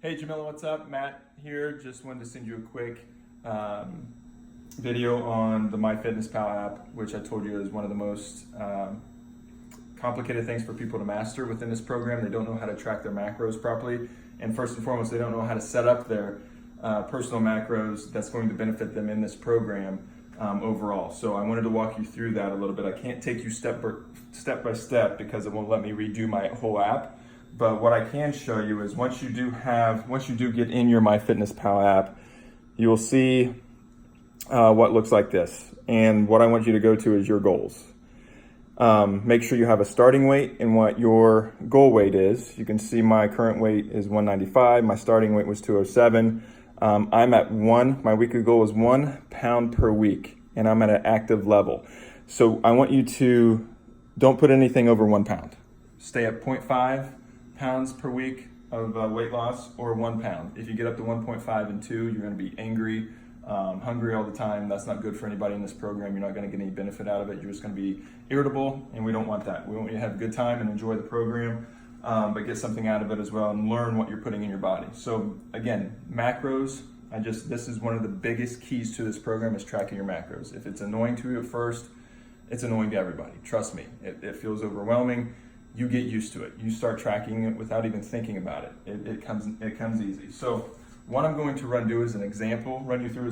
Hey Jamila, what's up? Matt here. Just wanted to send you a quick video on the MyFitnessPal app, which I told you is one of the most complicated things for people to master within this program. They don't know how to track their macros properly. And first and foremost, they don't know how to set up their personal macros that's going to benefit them in this program overall. So I wanted to walk you through that a little bit. I can't take you step by step because it won't let me redo my whole app. But what I can show you is once you do get in your MyFitnessPal app, you will see what looks like this. And what I want you to go to is your goals. Make sure you have a starting weight and what your goal weight is. You can see my current weight is 195. My starting weight was 207. I'm at my weekly goal is 1 pound per week, and I'm at an active level. So I want you to don't put anything over 1 pound. Stay at 0.5 pounds per week of weight loss, or 1 pound. If you get up to 1.5 and 2, you're going to be angry, hungry all the time. That's not good for anybody in this program. You're not going to get any benefit out of it. You're just going to be irritable, and we don't want that. We want you to have a good time and enjoy the program, but get something out of it as well and learn what you're putting in your body. So again, macros, this is one of the biggest keys to this program is tracking your macros. If it's annoying to you at first, it's annoying to everybody. Trust me, it feels overwhelming. You get used to it. You start tracking it without even thinking about it. It comes easy. So what I'm going to run you through as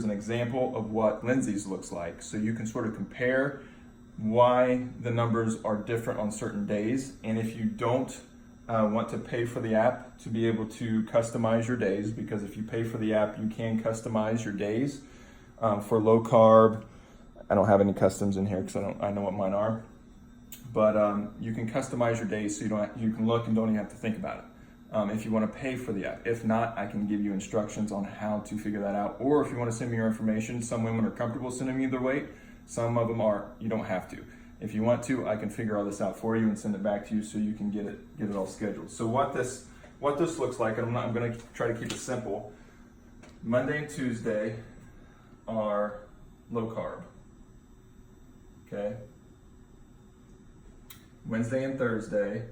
an example of what Lindsay's looks like, so you can sort of compare why the numbers are different on certain days. And if you don't want to pay for the app to be able to customize your days, because if you pay for the app, you can customize your days for low carb. I don't have any customs in here because I know what mine are. But you can customize your days so you can look and don't even have to think about it. If you want to pay for the app. If not, I can give you instructions on how to figure that out. Or if you want to send me your information, some women are comfortable sending me their weight. Some of them are. You don't have to. If you want to, I can figure all this out for you and send it back to you so you can get it all scheduled. So what this looks like, and I'm going to try to keep it simple. Monday and Tuesday are low carb. Okay. Wednesday and Thursday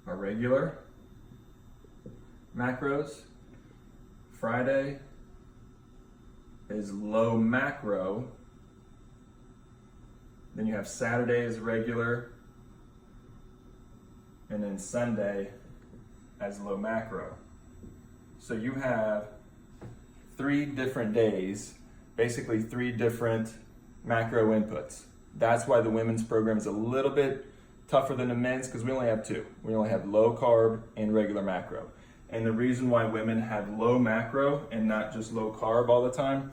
are regular macros. Friday is low macro. Then you have Saturday as regular. And then Sunday as low macro. So you have 3 different days, basically 3 different macro inputs. That's why the women's program is a little bit tougher than the men's, because we only have 2. We only have low carb and regular macro. And the reason why women have low macro and not just low carb all the time,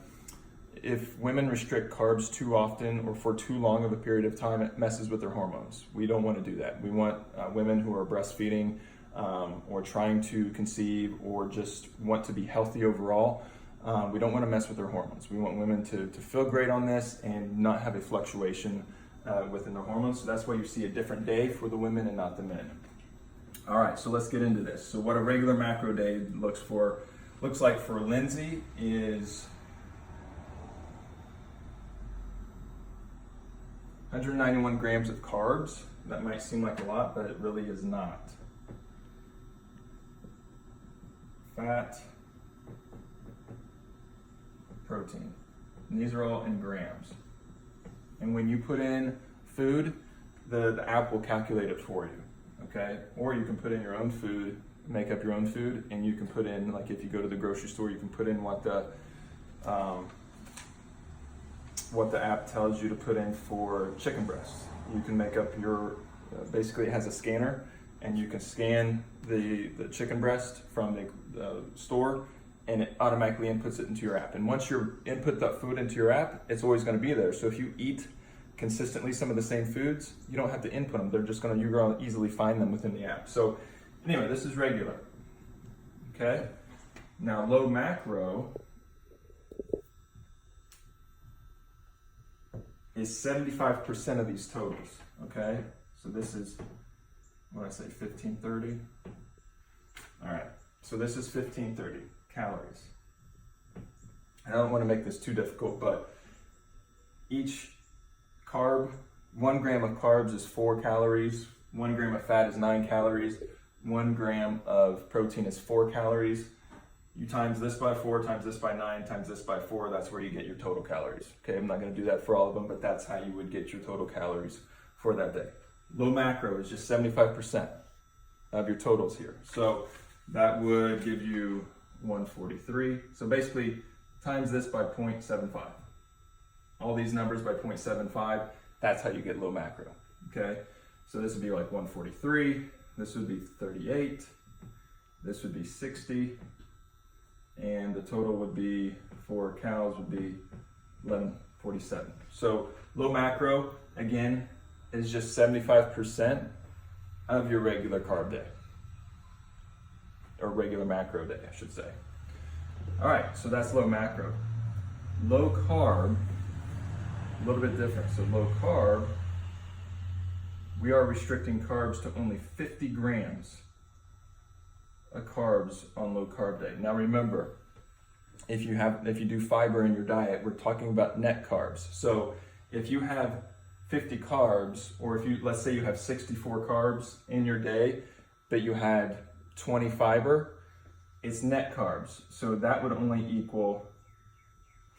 if women restrict carbs too often or for too long of a period of time, it messes with their hormones. We don't want to do that. We want women who are breastfeeding or trying to conceive or just want to be healthy overall. We don't want to mess with their hormones. We want women to feel great on this and not have a fluctuation within their hormones. So that's why you see a different day for the women and not the men. All right, so let's get into this. So what a regular macro day looks like for Lindsay is 191 grams of carbs. That might seem like a lot, but it really is not. Fat, protein. And these are all in grams. And when you put in food, the app will calculate it for you, okay? Or you can put in your own food, make up your own food, and you can put in, like if you go to the grocery store, you can put in what the app tells you to put in for chicken breasts. You can make up basically it has a scanner, and you can scan the chicken breast from the store, and it automatically inputs it into your app. And once you input that food into your app, it's always going to be there. So if you eat consistently some of the same foods, you don't have to input them. You're going to easily find them within the app. So anyway, this is regular. Okay. Now low macro is 75% of these totals. Okay. So this is, what did I say, 1530? All right. So this is 1530. Calories. I don't want to make this too difficult, but each carb, 1 gram of carbs is 4 calories, 1 gram of fat is 9 calories, 1 gram of protein is 4 calories. You times this by 4, times this by 9, times this by 4, that's where you get your total calories. Okay, I'm not gonna do that for all of them, but that's how you would get your total calories for that day. Low macro is just 75% of your totals here. So that would give you 143. So basically, times this by 0.75. All these numbers by 0.75, that's how you get low macro, okay? So this would be like 143, this would be 38, this would be 60, and the total would be for cows would be 1147. So low macro, again, is just 75% of your regular carb day, or regular macro day, I should say. All right, so that's low macro. Low carb, a little bit different. So low carb, we are restricting carbs to only 50 grams of carbs on low carb day. Now remember, if you do fiber in your diet, we're talking about net carbs. So if you have 50 carbs, or if you, let's say you have 64 carbs in your day, but you had 20 fiber, it's net carbs. So that would only equal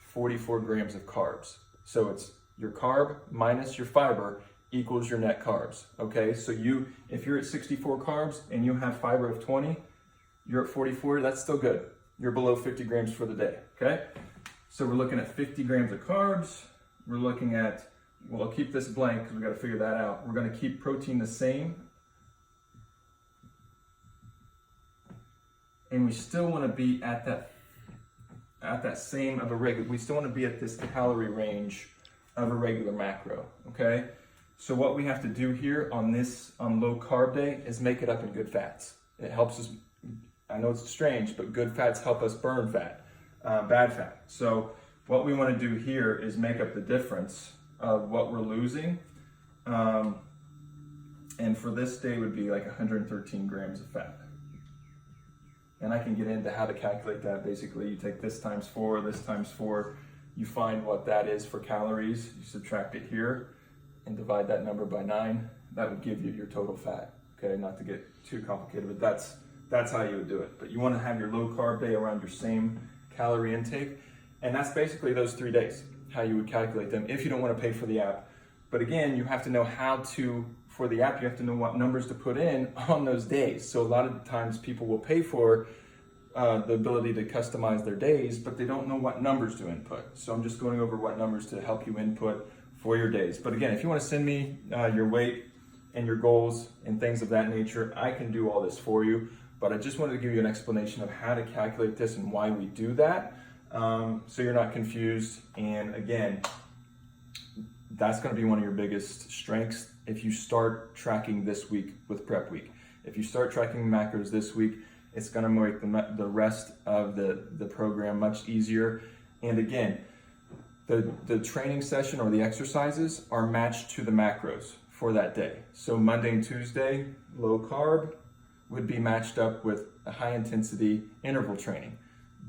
44 grams of carbs. So it's your carb minus your fiber equals your net carbs, okay? So if you're at 64 carbs and you have fiber of 20, you're at 44, that's still good. You're below 50 grams for the day, okay? So we're looking at 50 grams of carbs. We're looking at, well, I'll keep this blank because we got to figure that out. We're going to keep protein the same. And we still want to be at that same of a regular, we still want to be at this calorie range of a regular macro, okay? So what we have to do here on low carb day is make it up in good fats. It helps us, I know it's strange, but good fats help us burn fat, bad fat. So what we want to do here is make up the difference of what we're losing. And for this day would be like 113 grams of fat. And I can get into how to calculate that. Basically, you take this times 4, this times 4, you find what that is for calories, you subtract it here, and divide that number by 9. That would give you your total fat, okay? Not to get too complicated, but that's how you would do it. But you want to have your low carb day around your same calorie intake, and that's basically those 3 days, how you would calculate them if you don't want to pay for the app. But again, you have to know for the app, you have to know what numbers to put in on those days. So a lot of times people will pay for the ability to customize their days, but they don't know what numbers to input. So I'm just going over what numbers to help you input for your days. But again, if you want to send me your weight and your goals and things of that nature, I can do all this for you. But I just wanted to give you an explanation of how to calculate this and why we do that, so you're not confused. And again, that's going to be one of your biggest strengths if you start tracking this week with prep week. If you start tracking macros this week, it's going to make the rest of the program much easier. And again, the training session or the exercises are matched to the macros for that day. So Monday and Tuesday, low carb would be matched up with a high intensity interval training.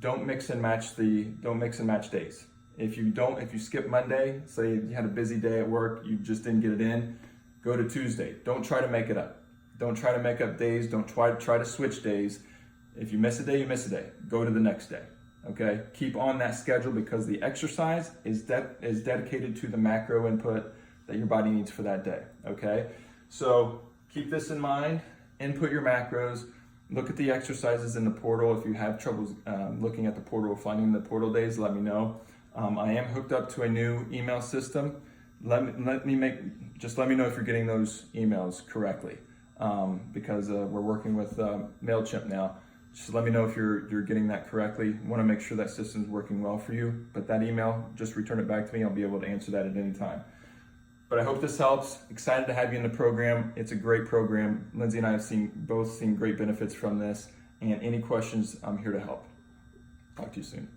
Don't mix and match days. If you skip Monday, say you had a busy day at work, you just didn't get it in, go to Tuesday. Don't try to make it up. Don't try to make up days. Don't try to switch days. If you miss a day, you miss a day. Go to the next day, okay? Keep on that schedule because the exercise is dedicated to the macro input that your body needs for that day, okay? So keep this in mind, input your macros, look at the exercises in the portal. If you have troubles looking at the portal, finding the portal days, let me know. I am hooked up to a new email system. Let me know if you're getting those emails correctly, because we're working with MailChimp now. Just let me know if you're getting that correctly. Want to make sure that system's working well for you. But that email, just return it back to me. I'll be able to answer that at any time. But I hope this helps. Excited to have you in the program. It's a great program. Lindsay and I have both seen great benefits from this. And any questions, I'm here to help. Talk to you soon.